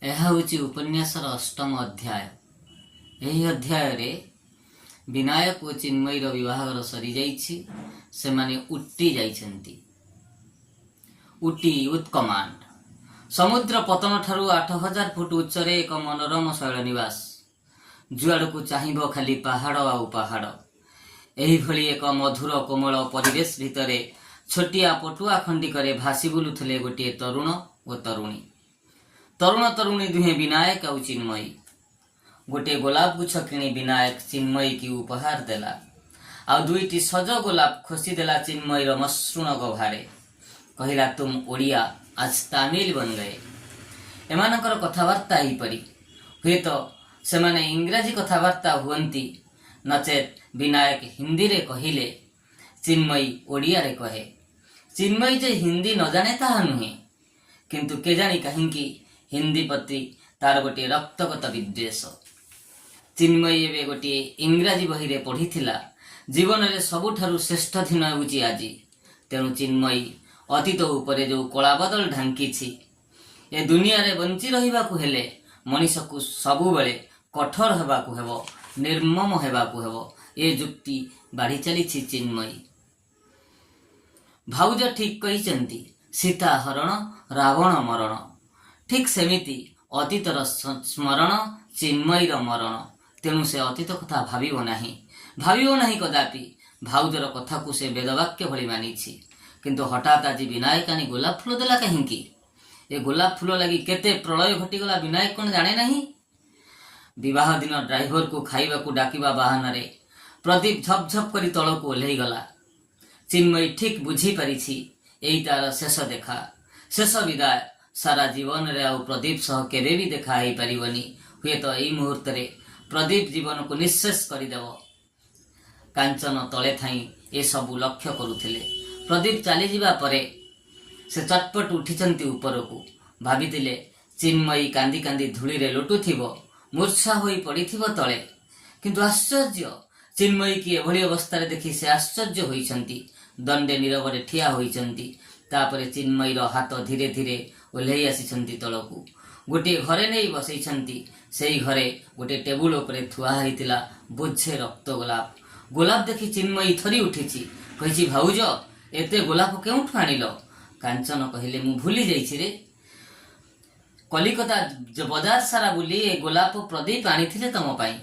ଏହା ହେଉଛି ଉପନ୍ୟାସର ଅଷ୍ଟମ ଅଧ୍ୟାୟ। ଏହି ଅଧ୍ୟାୟରେ ବିନାୟକ ଓ ଚିନ୍ମୟୀର ବିବାହର ସରିଯାଇଛି। ସେମାନେ ଉଟି ଯାଇଛନ୍ତି। Ooty with command. ସମୁଦ୍ର ପତନ ଠାରୁ 8000 ଫୁଟ ଉଚ୍ଚରେ ଏକ ମନୋରମ ଶୈଳନିବାସ। ଯୁଆଡ଼କୁ ଚାହିଁବ ଖାଲି ପାହାଡ଼ ଆଉ ପାହାଡ଼। ଏହିଭଳି ଏକ ମଧୁର କୋମଳ ପରିବେଶ ଭିତରେ ଛୋଟିଆ ପଟୁଆ ଖଣ୍ଡିକରେ ଭାସି ବୁଲୁଥିଲେ ଗୋଟିଏ ତରୁଣ ଓ ତରୁଣୀ। ତରୁଣ ତରୁଣୀ ଦୁହେଁ ବିନାୟକ ଆଉ ଚିନ୍ମୟୀ। ଗୋଟିଏ ଗୋଲାପ ଗୁଚ୍ଛ କିଣି ବିନାୟକ ଚିନ୍ମୟୀକି ଉପହାର ଦେଲା, ଆଉ 2ଟି ସଜ ଗୋଲାପ ଖୋସିଦେଲା ଚିନ୍ମୟୀର ମସୃଣ ଗଭାରେ। କହିଲା, ତୁମ ଓଡ଼ିଆ ଆଜ ତାମିଲ ବନ ଗଏ। ଏମାନଙ୍କର କଥାବାର୍ତ୍ତା ଏହିପରି। ହୁଏତ ସେମାନେ ଇଂରାଜୀ କଥାବାର୍ତ୍ତା ହୁଅନ୍ତି, ନଚେତ୍ ବିନାୟକ ହିନ୍ଦୀରେ କହିଲେ, ଚିନ୍ମୟୀ ଓଡ଼ିଆରେ କହେ। ଚିନ୍ମୟୀ ଯେ ହିନ୍ଦୀ ନ ଜାଣେ ତାହା ନୁହେଁ, କିନ୍ତୁ କେଜାଣି କାହିଁକି ହିନ୍ଦୀ ପ୍ରତି ତାର ଗୋଟିଏ ରକ୍ତଗତ ବିଦ୍ୱେଷ। ଚିନ୍ମୟୀ ଏବେ ଗୋଟିଏ ଇଂରାଜୀ ବହିରେ ପଢ଼ିଥିଲା, ଜୀବନରେ ସବୁଠାରୁ ଶ୍ରେଷ୍ଠ ଦିନ ହେଉଛି ଆଜି। ତେଣୁ ଚିନ୍ମୟୀ ଅତୀତ ଉପରେ ଯେଉଁ କଳାବଦଳ ଢାଙ୍କିଛି, ଏ ଦୁନିଆରେ ବଞ୍ଚି ରହିବାକୁ ହେଲେ ମଣିଷକୁ ସବୁବେଳେ କଠୋର ହେବାକୁ ହେବ, ନିର୍ମମ ହେବାକୁ ହେବ, ଏ ଯୁକ୍ତି ବାଢ଼ି ଚାଲିଛି ଚିନ୍ମୟୀ। ଭାଉଜ ଠିକ୍ କହିଛନ୍ତି, ସୀତା ହରଣ ରାବଣ ମରଣ। ଠିକ୍ ସେମିତି ଅତୀତର ସ୍ମରଣ ଚିନ୍ମୟୀର ମରଣ। ତେଣୁ ସେ ଅତୀତ କଥା ଭାବିବ ନାହିଁ କଦାପି। ଭାଉଜର କଥାକୁ ସେ ବେଦବାକ୍ୟ ଭଳି ମାନିଛି। କିନ୍ତୁ ହଠାତ୍ ଆଜି ବିନାୟକ ଆଣି ଗୋଲାପ ଫୁଲ ଦେଲା କାହିଁକି? ଏ ଗୋଲାପ ଫୁଲ ଲାଗି କେତେ ପ୍ରଳୟ ଘଟିଗଲା ବିନାୟକ କ'ଣ ଜାଣେ ନାହିଁ? ବିବାହ ଦିନ ଡ୍ରାଇଭରକୁ ଖାଇବାକୁ ଡାକିବା ବାହାନାରେ ପ୍ରଦୀପ ଝପଝପ କରି ତଳକୁ ଓହ୍ଲେଇଗଲା। ଚିନ୍ମୟୀ ଠିକ୍ ବୁଝିପାରିଛି, ଏଇ ତାର ଶେଷ ଦେଖା, ଶେଷ ବିଦାୟ। ସାରା ଜୀବନରେ ଆଉ ପ୍ରଦୀପ ସହ କେବେ ବି ଦେଖା ହେଇପାରିବନି। ହୁଏତ ଏଇ ମୁହୂର୍ତ୍ତରେ ପ୍ରଦୀପ ଜୀବନକୁ ନିଃଶେଷ କରିଦେବ। କାଞ୍ଚନ ତଳେ ଥାଇ ଏସବୁ ଲକ୍ଷ୍ୟ କରୁଥିଲେ। ପ୍ରଦୀପ ଚାଲିଯିବା ପରେ ସେ ଚଟପଟ ଉଠିଛନ୍ତି ଉପରକୁ। ଭାବିଥିଲେ ଚିନ୍ମୟୀ କାନ୍ଦି କାନ୍ଦି ଧୂଳିରେ ଲୋଟୁଥିବ, ମୂର୍ଚ୍ଛା ହୋଇ ପଡ଼ିଥିବ ତଳେ। କିନ୍ତୁ ଆଶ୍ଚର୍ଯ୍ୟ, ଚିନ୍ମୟୀକି ଏଭଳି ଅବସ୍ଥାରେ ଦେଖି ସେ ଆଶ୍ଚର୍ଯ୍ୟ ହୋଇଛନ୍ତି। ଦଣ୍ଡେ ନୀରବରେ ଠିଆ ହୋଇଛନ୍ତି। ତାପରେ ଚିନ୍ମୟୀର ହାତ ଧୀରେ ଧୀରେ ଓହ୍ଲେଇ ଆସିଛନ୍ତି ତଳକୁ। ଗୋଟିଏ ଘରେ ନେଇ ବସେଇଛନ୍ତି। ସେଇ ଘରେ ଗୋଟିଏ ଟେବୁଲ ଉପରେ ଥୁଆ ହେଇଥିଲା ବୋଝେ ରକ୍ତ ଗୋଲାପ। ଗୋଲାପ ଦେଖି ଚିନ୍ମୟୀ ଥରି ଉଠିଛି। କହିଛି, ଭାଉଜ, ଏତେ ଗୋଲାପ କେଉଁଠୁ ଆଣିଲ? କାଞ୍ଚନ କହିଲେ, ମୁଁ ଭୁଲି ଯାଇଛି ରେ। କଲିକତା ବଜାର ସାରା ବୁଲି ଏ ଗୋଲାପ ପ୍ରଦୀପ ଆଣିଥିଲେ ତମ ପାଇଁ।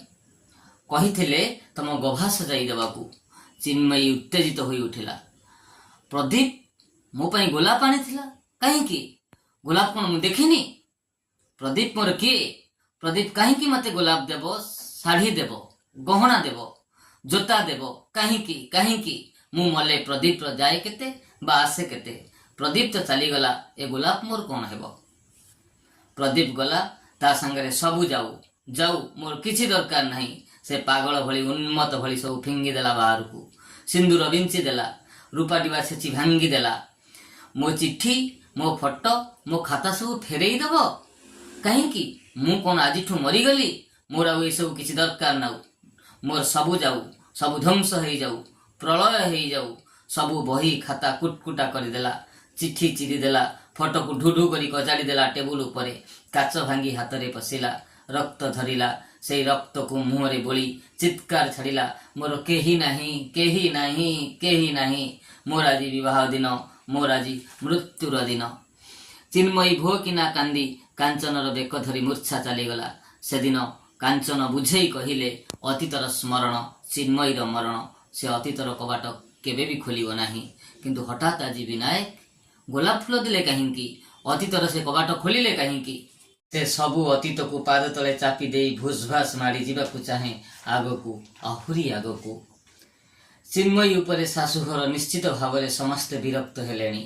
କହିଥିଲେ ତମ ଗଭା ସଜାଇ ଦେବାକୁ। ଚିନ୍ମୟୀ ଉତ୍ତେଜିତ ହୋଇ ଉଠିଲା। ପ୍ରଦୀପ ମୋ ପାଇଁ ଗୋଲାପ ଆଣିଥିଲା? କାହିଁକି? ଗୋଲାପ କ'ଣ ମୁଁ ଦେଖିନି? ପ୍ରଦୀପ ମୋର କିଏ? ପ୍ରଦୀପ କାହିଁକି ମତେ ଗୋଲାପ ଦେବ, ଶାଢ଼ୀ ଦେବ, ଗହଣା ଦେବ, ଜୋତା ଦେବ? କାହିଁକି? ମୁଁ ମଲେ ପ୍ରଦୀପର ଯାଏ କେତେ ବା ଆସେ କେତେ? ପ୍ରଦୀପ ତ ଚାଲିଗଲା, ଏ ଗୋଲାପ ମୋର କ'ଣ ହେବ? ପ୍ରଦୀପ ଗଲା, ତା ସାଙ୍ଗରେ ସବୁ ଯାଉ, ମୋର କିଛି ଦରକାର ନାହିଁ। ସେ ପାଗଳ ଭଳି ଉନ୍ମତ୍ତ ଭଳି ସବୁ ଫିଙ୍ଗିଦେଲା ବାହାରକୁ। ସିନ୍ଦୁର ବିଞ୍ଚି ଦେଲା, ରୂପା ଡିବା ଛେଚି ଭାଙ୍ଗି ଦେଲା। ମୋ ଚିଠି, ମୋ ଫଟୋ, ମୋ ଖାତା ସବୁ ଫେରେଇ ଦେବ? କାହିଁକି? ମୁଁ କ'ଣ ଆଜିଠୁ ମରିଗଲି? ମୋର ଆଉ ଏସବୁ କିଛି ଦରକାର ନାଉ। ମୋର ସବୁ ଯାଉ, ସବୁ ଧ୍ୱଂସ ହେଇଯାଉ, ପ୍ରଳୟ ହେଇଯାଉ। ସବୁ ବହି ଖାତା କୁଟକୁଟା କରିଦେଲା, ଚିଠି ଚିରିଦେଲା, ଫଟୋକୁ ଢୁଢୁ କରି କଚାଡ଼ି ଦେଲା ଟେବୁଲ ଉପରେ। କାଚ ଭାଙ୍ଗି ହାତରେ ପଶିଲା, ରକ୍ତ ଧରିଲା। ସେଇ ରକ୍ତକୁ ମୁହଁରେ ବୋଳି ଚିତ୍କାର ଛାଡ଼ିଲା, ମୋର କେହି ନାହିଁ। ମୋର ଆଜି ବିବାହ ଦିନ, ମୋର ଆଜି ମୃତ୍ୟୁର ଦିନ। ଚିନ୍ମୟୀ ଭୋ କିନା କାନ୍ଦି କାଞ୍ଚନର ବେକ ଧରି ମୂର୍ଚ୍ଛା ଚାଲିଗଲା। ସେଦିନ କାଞ୍ଚନ ବୁଝେଇ କହିଲେ, ଅତୀତର ସ୍ମରଣ ଚିନ୍ମୟୀର ମରଣ। ସେ ଅତୀତର କବାଟ କେବେ ବି ଖୋଲିବ ନାହିଁ। କିନ୍ତୁ ହଠାତ୍ ଆଜି ବିନାୟକ ଗୋଲାପ ଫୁଲ ଦେଲେ କାହିଁକି? ଅତୀତର ସେ କବାଟ ଖୋଲିଲେ କାହିଁକି? ସେ ସବୁ ଅତୀତକୁ ପାଦ ତଳେ ଚାପି ଦେଇ ଭୁସଭାସ ମାଡ଼ି ଯିବାକୁ ଚାହେଁ ଆଗକୁ, ଆହୁରି ଆଗକୁ। ଚିନ୍ମୟୀ ଉପରେ ଶାଶୁଘର ନିଶ୍ଚିତ ଭାବରେ ସମସ୍ତେ ବିରକ୍ତ ହେଲେଣି।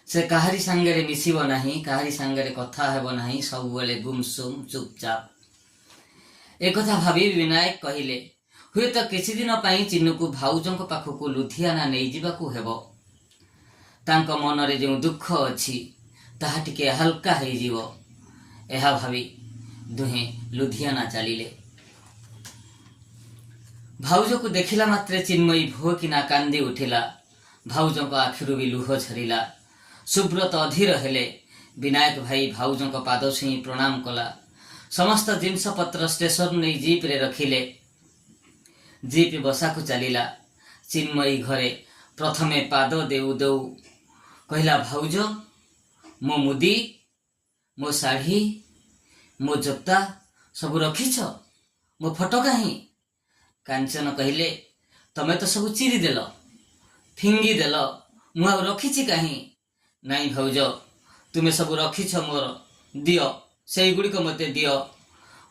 ସେ କାହାରି ସାଙ୍ଗରେ ମିଶିବ ନାହିଁ, କାହାରି ସାଙ୍ଗରେ କଥା ହେବ ନାହିଁ, ସବୁବେଳେ ଗୁମସୁମ ଚୁପଚାପ। ଏକଥା ଭାବି ବିନାୟକ କହିଲେ, ହୁଏତ କିଛି ଦିନ ପାଇଁ ଚିନ୍ନୁକୁ ଭାଉଜଙ୍କ ପାଖକୁ ଲୁଧିଆନା ନେଇଯିବାକୁ ହେବ। ତାଙ୍କ ମନରେ ଯେଉଁ ଦୁଃଖ ଅଛି ତାହା ଟିକେ ହାଲକା ହେଇଯିବ। ଏହା ଭାବି ଦୁହେଁ ଲୁଧିଆନା ଚାଲିଲେ। ଭାଉଜକୁ ଦେଖିଲା ମାତ୍ରେ ଚିନ୍ମୟୀ ଭୋ କିନା କାନ୍ଦି ଉଠିଲା। ଭାଉଜଙ୍କ ଆଖିରୁ ବି ଲୁହ ଝରିଲା। ସୁବ୍ରତ ଅଧୀର ହେଲେ। विनायक भाई भाउज पाद छुई प्रणाम कला। समस्त जिनपतर स्टेशन नहीं जीप रे रखिले। जीप बसा को चलीला। चिन्मयी घरे प्रथमे पाद देउ देउ कहला, भाउज मो मुदी मो शाढ़ी मो जोता सब रखिछ, मो फोटो कहीं? कांचन कहले, तमे तो सब चिरी देल, फिंगी देल, मु आ रखिछि कहीं? नाई भाउज, तुमे सब रखिछ मोर, दियो सेई गुड़िक मते दियो।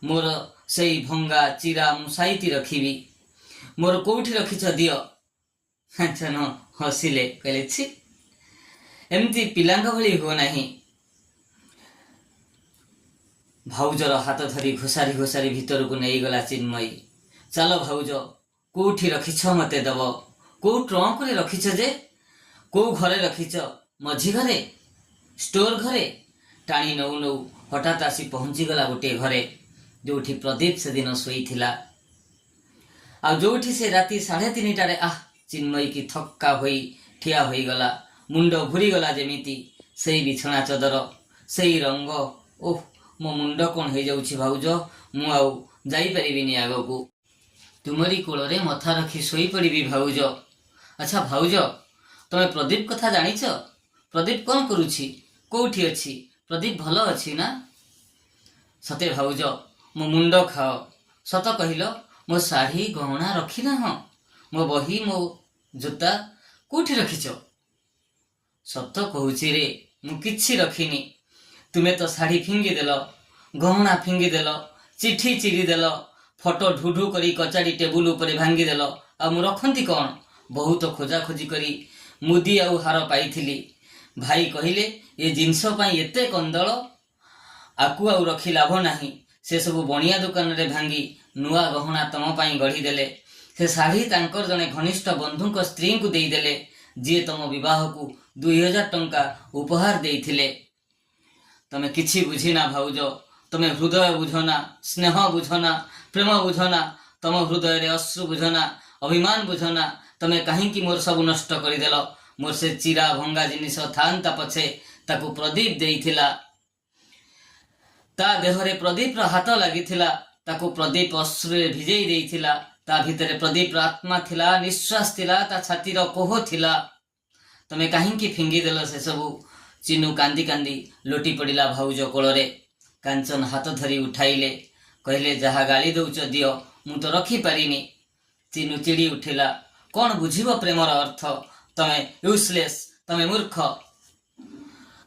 मोर सेई भंगा चिरा मु साइति रखिबी। मोर कोठी रखिछ दियो। कांचन हसिले, कहले, छि एमती पिलांग भली हो नाही। भाउजर हाथ धरी घोषारी घोषारी भीतर को नहीं गला चिन्मयी। चलो भाउज, कोठी रखिछ मते दब। को ट्रंक रे रखिछ जे? को घरे रखिछ? मझी घरे? स्टोर घरे? टाणी नौ नौ हठात आसी पहुंची गला गोटे घरे जोठी प्रदीप से दिन सोई थिला। आ जोठी से राति 3:30 आह चिन्मयी की थक्का होई ठिया होई गला। मुंड घूरी गला जेमिति। सेई बिछना चदर, सेई रंग। ओह मो मुंड कौन हो जाउछि भाउज, मु आउ जाई परिबिनी आगकू। तुमरी कोଳରେ मथा रखी सोई पड़िबी भाउज। अच्छा भाउज, तमे प्रदीप कथा जानिछ? प्रदीप कौन करुछि? कोठी अछि? प्रदीप भल अछि ना? सते भाउज, मो मुंड खाओ। सत कहिल, मो शाढ़ी गहना रखी ना? मो बही मो जोता कोठी रखिछ? सत कहूछि रे, मु किछि रखिनी। तुमे तो शाढ़ी फिंगी देल, गहना फिंगी देल, चिठी चिरी देल, फोटो ढुढु करी कचाड़ी टेबुल उपरे भांगी देल। आ मु रखंती कौन? बहुत खोजा खोजी करी मुदी आउ हार पाइथिली। भाई कहिले, ए जिनस पाई एते कंदल, आकु आउ रखी लाभ नाही। से सब बणिया दुकान रे भांगी नुआ गहना तम पाई गढ़ी देले। से शाढ़ी तांकर जने घनिष्ठ बंधुक स्त्री को देई देले, जी तम विवाह को 2000 टंका उपहार देइथिले। तमे किछि बुझिना भाउज। तमे हृदय बुझना, स्नेह बुझना, प्रेम बुझना, तम हृदय रे अश्रु बुझना, अभिमान बुझना। तमे कहीं मोर सब नष्ट करदेल। मोर से चिरा भंगा जिनिस थांता पछे ताकू प्रदीप देइथिला। ता देहरे प्रदीप रा हाथ लागिथिला। ताकू प्रदीप अश्रु भिजेई देइथिला। ता भितरे प्रदीप रा आत्मा थिला, निश्वास थिला, ता छाती रा कोह थिला। तमे कहीं फिंगी देल से सबू। चिन्नू कांदी कांदी लोटी पड़िला भाउज कोଳରେ। कांचन हाथ धरी उठाइले, कहले, जहा गाली दौच दियो, मु तो रखी पारिनी। चिन्नू चिड़ी उठिला, कौन बुझिबो प्रेमर अर्थ? तमे यूजलेस, तमे मूर्ख।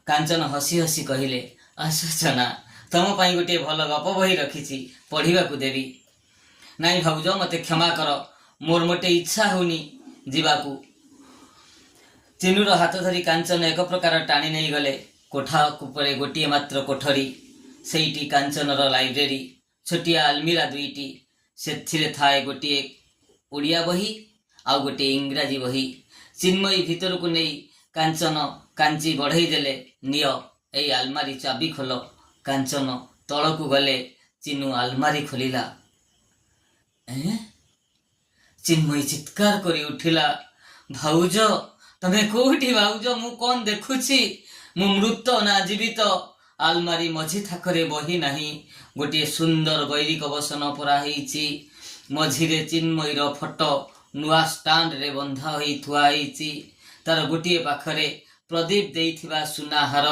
कांचन हसी हसी कहले, आसुचना, तम पाई गोटे भल गप बही रखिछि, पढ़िबा को देवी। नाई भाउज, मते क्षमा कर, मोर मोटे इच्छा होनी जीवाकू। चिन्नूर हाथ धरी कांचन एक प्रकार टाणी नहीं गले। कोठा उपरे गोटे मात्र कोठरी। सेठी कांचनर लाइब्रेरी। छोटिया आलमीरा दुईटी। सेथिरे थाए गोटे ओडिया बही आउ गोटे इंग्राजी बही। चिन्मयी भीतर को नहीं कांचन कांची बढ़ई देले, नियो एई आलमारी चाबी खोल। कांचन तलकू गले। चिन्नू आलमारी खोलिला। चिन्मयी चित्कार करी उठिला, भाउज तमे कोठी? भाउज, मु कौन देखुछि? मु मृत ना जीवित? आलमारी मझी थाकरे बही नाही। गोटे सुंदर गैरिक बसन परा हेइछि। मझीरे चिन्मयीर फोटो नुआ स्टांड रे बंधा होई थुआ हेइछि। तार गोटे पाखरे प्रदीप देइथिबा सुना हार,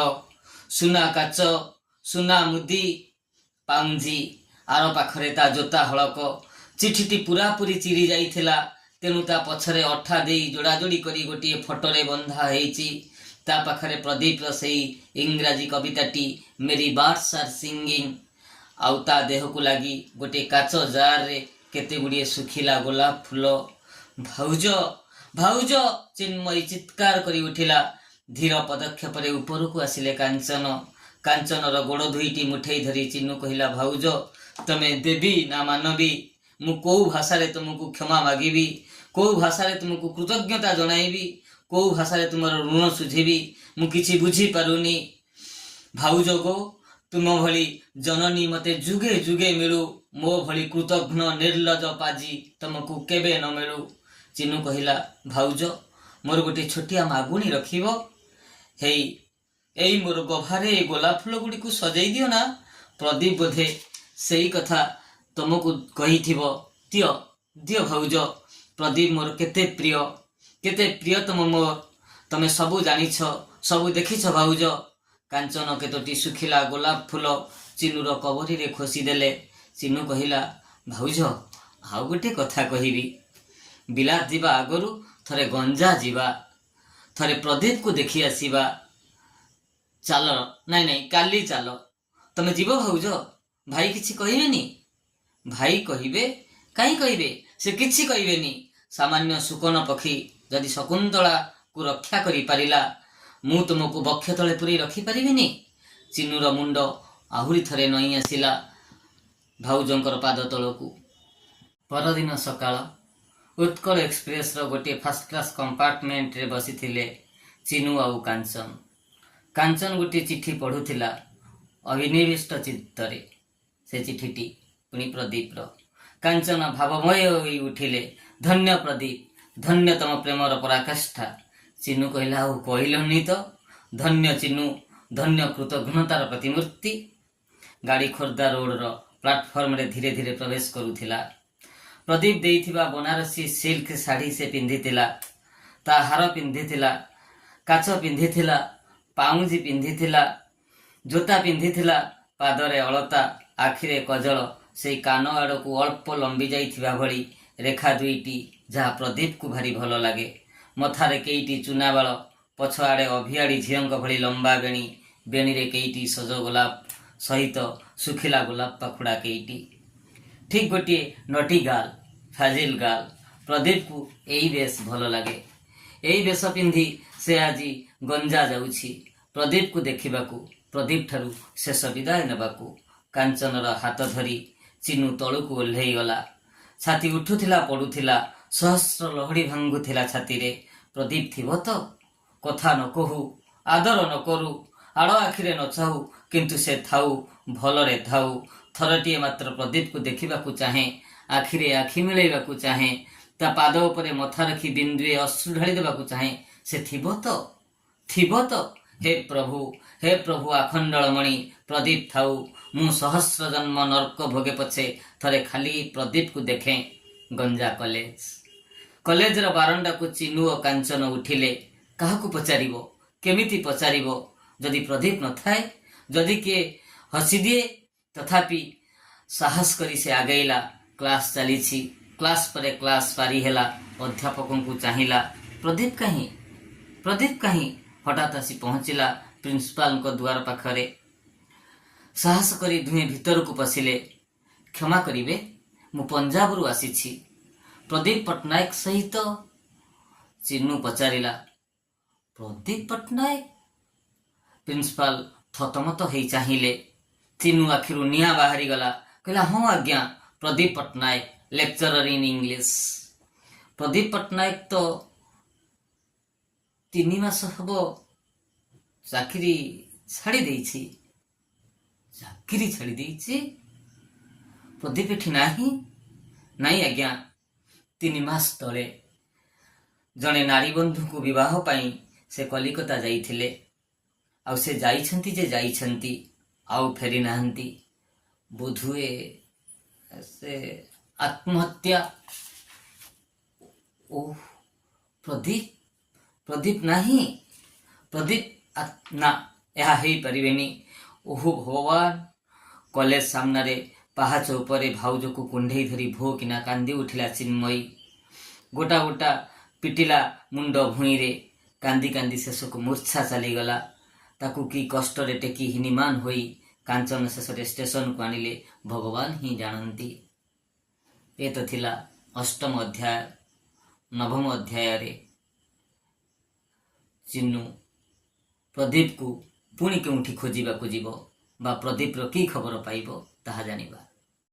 सुना काच, सुना मुदी पाउंजी। आर पाखरे ता जोता हलक। चिठीटी पूरापूरी चिरी जाइथिला। तेणु ता पछरे अठा देई जोड़ा जोड़ी करी गोटे फोटोरे बंधा हेइछि। ता पाखरे प्रदीप सेई इंग्राजी कविताटी मेरी बर्ड्स आर सिंगिंग। आउ ता देह को लगी गोटे काच जार रे केते गुड़िए सुखिला गोलाप फूल। भाउज, भाउज, चिन्मयी चित्कार करी उठिला। धीर पदक्षेप रे ऊपर को आसिले कांचन। कांचनर गोड़ दुईटी मुठेई धरी चिन्नू कहिला, भाउज तमे देवी ना मानवी? मु को भाषा रे तुमको क्षमा मागिबी? को भाषा रे तुमको कृतज्ञता जणाइबी? को भाषा रे तुमर ऋण सुझिबी? मु किछि बुझी पारुनी। भाउज गो, तुम भली जननी मते जुगे जुगे मिलू। मो भली कृतघ्न निर्लज पाजी तुमको केबे न मिलू। चिन्नू कहिला, भाउज मोर गोटे छोटिया मागुणी रखिबो? हेई ଏଇ ମୋର ଗଭାରେ ଏ ଗୋଲାପ ଫୁଲ ଗୁଡ଼ିକୁ ସଜେଇ ଦିଅ ନା। ପ୍ରଦୀପ ବୋଧେ ସେଇ କଥା ତମକୁ କହିଥିବ। ଦିଅ ଦିଅ ଭାଉଜ। ପ୍ରଦୀପ ମୋର କେତେ ପ୍ରିୟତମ ମୋର। ତମେ ସବୁ ଜାଣିଛ, ସବୁ ଦେଖିଛ ଭାଉଜ। କାଞ୍ଚନ କେତୋଟି ଶୁଖିଲା ଗୋଲାପ ଫୁଲ ଚିନୁର କବରୀରେ ଖୋସିଦେଲେ। ଚିନୁ କହିଲା, ଭାଉଜ ଆଉ ଗୋଟେ କଥା କହିବି। ବିଲାତ ଯିବା ଆଗରୁ ଥରେ ଗଞ୍ଜା ଯିବା, ଥରେ ପ୍ରଦୀପକୁ ଦେଖି ଆସିବା। ଚାଲ। ନାଇଁ କାଲି ଚାଲ। ତମେ ଯିବ ଭାଉଜ? ଭାଇ କିଛି କହିବେନି? ଭାଇ କହିବେ? କାହିଁ କହିବେ? ସେ କିଛି କହିବେନି। ସାମାନ୍ୟ ଶୁକନ ପକ୍ଷୀ ଯଦି ଶକୁନ୍ତଳାକୁ ରକ୍ଷା କରିପାରିଲା, ମୁଁ ତୁମକୁ ବକ୍ଷ ତଳେ ପୁରେଇ ରଖିପାରିବିନି? ଚିନୁର ମୁଣ୍ଡ ଆହୁରି ଥରେ ନଇଁ ଆସିଲା ଭାଉଜଙ୍କର ପାଦ ତଳକୁ। ପରଦିନ ସକାଳ। ଉତ୍କଳ ଏକ୍ସପ୍ରେସର ଗୋଟିଏ ଫାର୍ଷ୍ଟ କ୍ଲାସ କମ୍ପାର୍ଟମେଣ୍ଟରେ ବସିଥିଲେ ଚିନୁ ଆଉ କାଞ୍ଚନ। କାଞ୍ଚନ ଗୋଟିଏ ଚିଠି ପଢ଼ୁଥିଲା ଅଭିନିବିଷ୍ଟ ଚିତ୍ତରେ। ସେ ଚିଠିଟି ପୁଣି ପ୍ରଦୀପର। କାଞ୍ଚନ ଭାବମୟ ହୋଇ ଉଠିଲେ। ଧନ୍ୟ ପ୍ରଦୀପ, ଧନ୍ୟ ତମ ପ୍ରେମର ପରାକାଷ୍ଠା। ଚିନୁ କହିଲା, ଆଉ କହିଲନି ତ। ଧନ୍ୟ ଚିନୁ, ଧନ୍ୟ କୃତଘ୍ନତାର ପ୍ରତିମୂର୍ତ୍ତି। ଗାଡ଼ି ଖୋର୍ଦ୍ଧା ରୋଡ଼ର ପ୍ଲାଟଫର୍ମରେ ଧୀରେ ଧୀରେ ପ୍ରବେଶ କରୁଥିଲା। ପ୍ରଦୀପ ଦେଇଥିବା ବନାରସୀ ସିଲ୍କ ଶାଢ଼ୀ ସେ ପିନ୍ଧିଥିଲା। ତା ହାର ପିନ୍ଧିଥିଲା, କାଚ ପିନ୍ଧିଥିଲା, ପାଉଁଜି ପିନ୍ଧିଥିଲା, ଜୋତା ପିନ୍ଧିଥିଲା, ପାଦରେ ଅଳତା, ଆଖିରେ କଜଳ, ସେଇ କାନ ଆଡ଼କୁ ଅଳ୍ପ ଲମ୍ବି ଯାଇଥିବା ଭଳି ରେଖା ଦୁଇଟି, ଯାହା ପ୍ରଦୀପକୁ ଭାରି ଭଲ ଲାଗେ। ମଥାରେ କେଇଟି ଚୁନାବାଳ, ପଛ ଆଡ଼େ ଅଭିଆଡ଼ି ଝିଅଙ୍କ ଭଳି ଲମ୍ବା ବେଣୀ, ବେଣୀରେ କେଇଟି ସଜ ଗୋଲାପ ସହିତ ଶୁଖିଲା ଗୋଲାପ ପାଖୁଡ଼ା କେଇଟି। ଠିକ୍ ଗୋଟିଏ ନଟି ଗାର୍ଲ, ଫାଜିଲ ଗାର୍ଲ। ପ୍ରଦୀପକୁ ଏଇ ବେଶ ଭଲ ଲାଗେ। ଏଇ ବେଶ ପିନ୍ଧି ସେ ଆଜି ଗଞ୍ଜା ଯାଉଛି ପ୍ରଦୀପକୁ ଦେଖିବାକୁ, ପ୍ରଦୀପ ଠାରୁ ଶେଷ ବିଦାୟ ନେବାକୁ। କାଞ୍ଚନର ହାତ ଧରି ଚିନୁ ତଳକୁ ଓହ୍ଲେଇ ଗଲା। ଛାତି ଉଠୁଥିଲା ପଡ଼ୁଥିଲା, ସହସ୍ର ଲହଡ଼ି ଭାଙ୍ଗୁଥିଲା ଛାତିରେ। ପ୍ରଦୀପ ଥିବ ତ? କଥା ନ କହୁ, ଆଦର ନ କରୁ, ଆଡ଼ ଆଖିରେ ନ ଚାହୁଁ, କିନ୍ତୁ ସେ ଥାଉ, ଭଲରେ ଥାଉ। ଥରଟିଏ ମାତ୍ର ପ୍ରଦୀପକୁ ଦେଖିବାକୁ ଚାହେଁ, ଆଖିରେ ଆଖି ମିଳେଇବାକୁ ଚାହେଁ, ତା ପାଦ ଉପରେ ମଥା ରଖି ବିନ୍ଦୁଏ ଅଶ୍ରୁ ଢାଳି ଦେବାକୁ ଚାହେଁ। ସେ ଥିବ ତ? ଥିବ ତ? ହେ ପ୍ରଭୁ ଆଖଣ୍ଡଳମଣି, ପ୍ରଦୀପ ଥାଉ। ମୁଁ ସହସ୍ର ଜନ୍ମ ନର୍କ ଭୋଗେ ପଛେ ଥରେ ଖାଲି ପ୍ରଦୀପକୁ ଦେଖେଁ। ଗଞ୍ଜା କଲେଜର ବାରଣ୍ଡାକୁ ଚିନୁ ଓ କାଞ୍ଚନ ଉଠିଲେ। କାହାକୁ ପଚାରିବ? କେମିତି ପଚାରିବ? ଯଦି ପ୍ରଦୀପ ନଥାଏ, ଯଦି କିଏ ହସିଦିଏ? ତଥାପି ସାହସ କରି ସେ ଆଗେଇଲା। କ୍ଲାସ ଚାଲିଛି। କ୍ଲାସ ପରେ କ୍ଲାସ ପାରି ହେଲା। ଅଧ୍ୟାପକଙ୍କୁ ଚାହିଁଲା। ପ୍ରଦୀପ କାହିଁ? ହଠାତ୍ ଆସି ପହଞ୍ଚିଲା ପ୍ରିନ୍ସିପାଲଙ୍କ ଦୁଆର ପାଖରେ। ସାହସ କରି ଦୁହେଁ ଭିତରକୁ ପଶିଲେ। କ୍ଷମା କରିବେ, ମୁଁ ପଞ୍ଜାବରୁ ଆସିଛି। ପ୍ରଦୀପ ପଟ୍ଟନାୟକ ସହିତ? ଚିନୁ ପଚାରିଲା। ପ୍ରଦୀପ ପଟ୍ଟନାୟକ? ପ୍ରିନ୍ସିପାଲ ଥତମତ ହେଇ ଚାହିଁଲେ। ଚିନୁ ଆଖିରୁ ନିଆଁ ବାହାରିଗଲା। କହିଲା, ହଁ ଆଜ୍ଞା, Pradeep Pattanayak, lecturer in English. Pradeep Pattanayak ତ 3 ମାସ ହେବ ଚାକିରି ଛାଡ଼ି ଦେଇଛି। ଚାକିରି ଛାଡ଼ି ଦେଇଛି? ପ୍ରଦୀପ ଏଠି ନାହିଁ? ନାଇଁ ଆଜ୍ଞା, 3 ମାସ ତଳେ ଜଣେ ନାରୀ ବନ୍ଧୁଙ୍କୁ ବିବାହ ପାଇଁ ସେ କଲିକତା ଯାଇଥିଲେ। ଆଉ ସେ ଯାଇଛନ୍ତି, ଆଉ ଫେରି ନାହାନ୍ତି। ବୋଧହୁଏ ସେ ଆତ୍ମହତ୍ୟା। ଓଃ, ପ୍ରଦୀପ ନାହିଁ? ନା, ଏହା ହେଇପାରିବେନି। ଓହୋ ଭଗବାନ। କଲେଜ ସାମ୍ନାରେ ପାହାଚ ଉପରେ ଭାଉଜକୁ କୁଣ୍ଢେଇ ଧରି ଭୋ କିନା କାନ୍ଦି ଉଠିଲା ଚିନ୍ମୟୀ। ଗୋଟା ପିଟିଲା ମୁଣ୍ଡ ଭୂଇଁରେ। କାନ୍ଦି କାନ୍ଦି ଶେଷକୁ ମୂର୍ଚ୍ଛା ଚାଲିଗଲା। ତାକୁ କି କଷ୍ଟରେ ଟେକି ହିନିମାନ ହୋଇ କାଞ୍ଚନ ଶେଷରେ ଷ୍ଟେସନକୁ ଆଣିଲେ ଭଗବାନ ହିଁ ଜାଣନ୍ତି। ଏ ତ ଥିଲା 8ମ ଅଧ୍ୟାୟ। 9ମ ଅଧ୍ୟାୟରେ ଚିନୁ ପ୍ରଦୀପକୁ ପୁଣି କେଉଁଠି ଖୋଜିବାକୁ ଯିବ ବା ପ୍ରଦୀପର କି ଖବର ପାଇବ, ତାହା ଜାଣିବା।